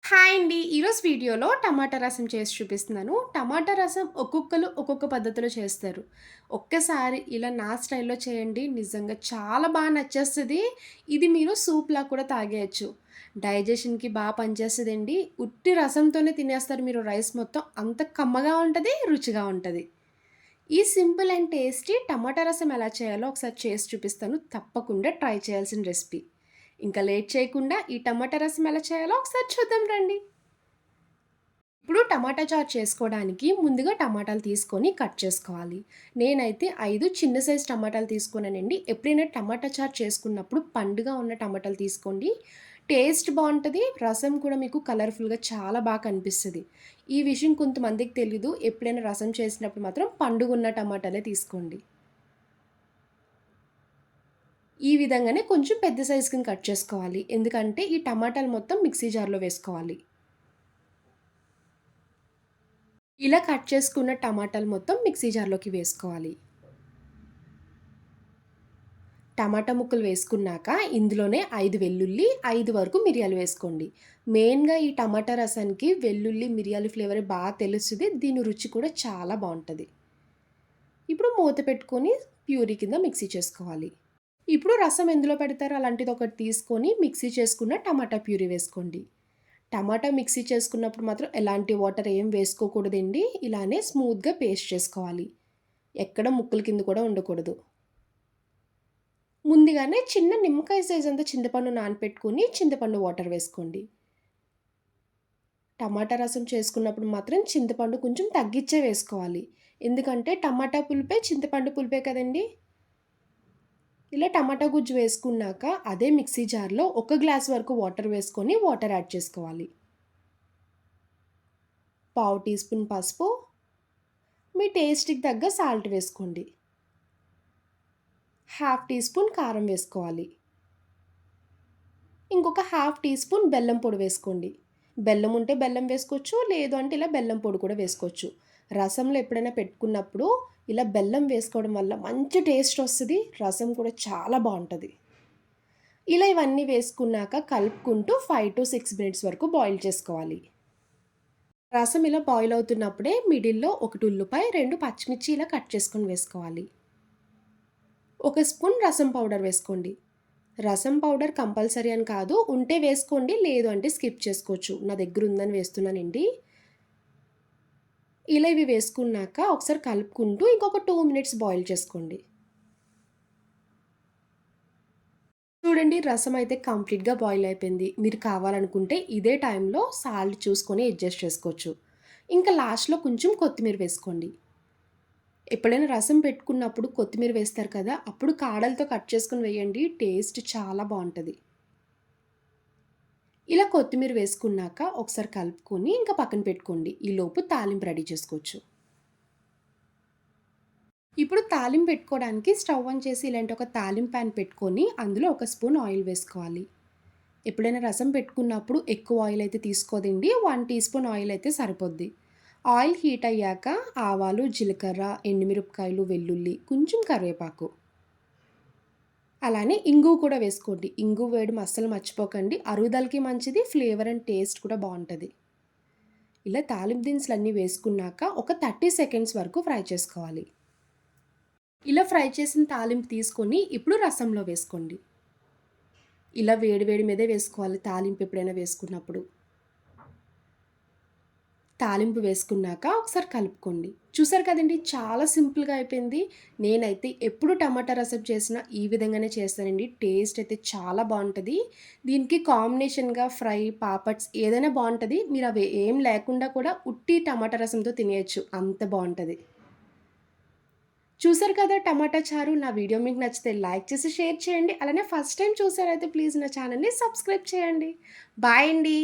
Hi అండి. ఈరోజు వీడియోలో టమాటా రసం చేసి చూపిస్తున్నాను. టమాటా రసం ఒక్కొక్కళ్ళు ఒక్కొక్క పద్ధతిలో చేస్తారు. ఒక్కసారి ఇలా నా స్టైల్‌లో చేయండి. నిజంగా చాలా నచ్చేస్తది. ఇది మీరు సూప్‌లా కూడా తాగేయొచ్చు. డైజెషన్‌కి పనిచేస్తదండి. ఉట్టి రసంతోనే తినేస్తారు మీరు రైస్ మొత్తం. అంత కమ్మగా ఉంటది, రుచిగా ఉంటది. ఈ సింపుల్ అండ్ టేస్టీ టమాటా రసం ఎలా చేయాలో ఒకసారి చేసి చూపిస్తాను. తప్పకుండా ట్రై చేయాల్సిన రెసిపీ. ఇంకా లేట్ చేయకుండా ఈ టమాటా రసం ఎలా చేయాలో ఒకసారి చూద్దాం రండి. ఇప్పుడు టమాటా చారు చేసుకోవడానికి ముందుగా టమాటాలు తీసుకొని కట్ చేసుకోవాలి. నేనైతే 5 చిన్న సైజ్ టమాటాలు తీసుకున్నానండి. ఎప్పుడైనా టమాటా చారు చేసుకున్నప్పుడు పండుగా ఉన్న టమాటాలు తీసుకోండి. టేస్ట్ బావుంటది. రసం కూడా మీకు కలర్‌ఫుల్‌గా చాలా కనిపిస్తది. ఈ విషయం కొంతమందికి తెలీదు. ఎప్పుడైనా రసం చేసినప్పుడు మాత్రం పండుగున్న టమాటాలే తీసుకోండి. ఈ విధంగానే కొంచెం పెద్ద సైజ్ కింద కట్ చేసుకోవాలి. ఎందుకంటే ఈ టమాటాలు మొత్తం మిక్సీ జార్‌లో వేసుకోవాలి. ఇలా కట్ చేసుకున్న టమాటాలు మొత్తం మిక్సీ జార్‌లోకి వేసుకోవాలి. టమాటా ముక్కలు వేసుకున్నాక ఇందులోనే 5 వెల్లుల్లి, 5 వరకు మిరియాలు వేసుకోండి. మెయిన్‌గా ఈ టమాటా రసానికి వెల్లుల్లి, మిరియాలు ఫ్లేవర్ తెలుస్తది. దీని రుచి కూడా చాలా బావుంటది. ఇప్పుడు మూత పెట్టుకొని ప్యూరీ కింద మిక్సీ చేసుకోవాలి. ఇప్పుడు రసం ఎందులో పెడతారో అలాంటిదొకటి తీసుకొని మిక్సీ చేసుకున్న టమాటా ప్యూరీ వేసుకోండి. టమాటా మిక్సీ చేసుకున్నప్పుడు మాత్రం ఎలాంటి వాటర్ ఏం వేసుకోకూడదండి. ఇలానే స్మూత్‌గా పేస్ట్ చేసుకోవాలి. ఎక్కడ ముక్కల కింద కూడా ఉండకూడదు. ముందుగానే చిన్న నిమ్మకాయ సైజ్ అంత చింతపండు నానపెట్టుకొని చింతపండు వాటర్ వేసుకోండి. టమాటా రసం చేసుకున్నప్పుడు మాత్రం చింతపండు కొంచెం తగ్గిచ్చే వేసుకోవాలి. ఎందుకంటే టమాటా పులుపే చింతపండు పులుపే కదండీ! ఇలా టమాటా గుజ్జు వేసుకున్నాక అదే మిక్సీ జార్‌లో ఒక గ్లాస్ వరకు వాటర్ వేసుకొని వాటర్ యాడ్ చేసుకోవాలి. పావు టీ స్పూన్ పసుపు, మీ టేస్ట్‌కి తగ్గ సాల్ట్ వేసుకోండి. హాఫ్ టీ స్పూన్ కారం వేసుకోవాలి. ఇంకొక హాఫ్ టీ స్పూన్ బెల్లం పొడి వేసుకోండి. బెల్లం ఉంటే బెల్లం వేసుకోవచ్చు. లేదు అంటే ఇలా బెల్లం పొడి కూడా వేసుకోవచ్చు. రసంలో ఎప్పుడైనా పెట్టుకున్నప్పుడు ఇలా బెల్లం వేసుకోవడం వల్ల మంచి టేస్ట్ వస్తది. రసం కూడా చాలా బావుంటది. ఇలా ఇవన్నీ వేసుకున్నాక కలుపుకుంటూ 5-6 మినిట్స్ వరకు బాయిల్ చేసుకోవాలి. రసం ఇలా బాయిల్ అవుతున్నప్పుడే మిడిల్‌లో ఒకటి ఉల్లిపాయ, 2 పచ్చిమిర్చి ఇలా కట్ చేసుకొని వేసుకోవాలి. ఒక స్పూన్ రసం పౌడర్ వేసుకోండి. రసం పౌడర్ కంపల్సరీ అని కాదు. ఉంటే వేసుకోండి. లేదు అంటే స్కిప్ చేసుకోవచ్చు. నా దగ్గర ఉందని వేస్తున్నానండి. ఇలా ఇవి వేసుకున్నాక ఒకసారి కలుపుకుంటూ ఇంకొక 2 మినిట్స్ బాయిల్ చేసుకోండి. చూడండి రసం అయితే కంప్లీట్‌గా బాయిల్ అయిపోయింది. మీరు కావాలనుకుంటే ఇదే టైంలో సాల్ట్ చూసుకొని అడ్జస్ట్ చేసుకోవచ్చు. ఇంకా లాస్ట్‌లో కొంచెం కొత్తిమీర వేసుకోండి. ఎప్పుడైనా రసం పెట్టుకున్నప్పుడు కొత్తిమీర వేస్తారు కదా! అప్పుడు కాడలతో కట్ చేసుకొని వేయండి. టేస్ట్ చాలా బావుంటది. ఇలా కొత్తిమీర వేసుకున్నాక ఒకసారి కలుపుకొని ఇంకా పక్కన పెట్టుకోండి. ఈలోపు తాలింపు రెడీ చేసుకోవచ్చు. ఇప్పుడు తాలింపు పెట్టుకోవడానికి స్టవ్ ఆన్ చేసి ఇలాంటి ఒక తాలింపు పాన్ పెట్టుకొని అందులో ఒక స్పూన్ ఆయిల్ వేసుకోవాలి. ఎప్పుడైనా రసం పెట్టుకున్నప్పుడు ఎక్కువ ఆయిల్ అయితే తీసుకోదండి. 1 టీ స్పూన్ ఆయిల్ అయితే సరిపోద్ది. ఆయిల్ హీట్ అయ్యాక ఆవాలు, జీలకర్ర, ఎండుమిరపకాయలు, వెల్లుల్లి, కొంచెం కరివేపాకు, అలానే ఇంగువ కూడా వేసుకోండి. ఇంగువ వేయడం అస్సలు మర్చిపోకండి. అరుగుదలకి మంచిది. ఫ్లేవర్ అండ్ టేస్ట్ కూడా బావుంటది. ఇలా తాలింపు దినుసులన్నీ వేసుకున్నాక ఒక 30 సెకండ్స్ వరకు ఫ్రై చేసుకోవాలి. ఇలా ఫ్రై చేసిన తాలింపు తీసుకొని ఇప్పుడు రసంలో వేసుకోండి. ఇలా వేడి వేడి మీదే వేసుకోవాలి తాలింపు ఎప్పుడైనా వేసుకున్నప్పుడు. తాలింపు వేసుకున్నాక ఒకసారి కలుపుకోండి. చూసారు కదండీ! చాలా సింపుల్‌గా అయిపోయింది. నేనైతే ఎప్పుడు టమాటా రసం చేసినా ఈ విధంగానే చేస్తానండి. టేస్ట్ అయితే చాలా బావుంటది. దీనికి కాంబినేషన్‌గా ఫ్రై, పాపడ్స్ ఏదైనా బావుంటది. మీరు అవి ఏం లేకుండా కూడా ఉట్టి టమాటా రసంతో తినేయొచ్చు. అంత బావుంటది. చూసారు కదా టమాటా చారు. నా వీడియో మీకు నచ్చితే లైక్ చేసి షేర్ చేయండి. అలానే ఫస్ట్ టైమ్ చూసారైతే ప్లీజ్ నా ఛానల్‌ని సబ్స్క్రైబ్ చేయండి. బాయ్ అండి.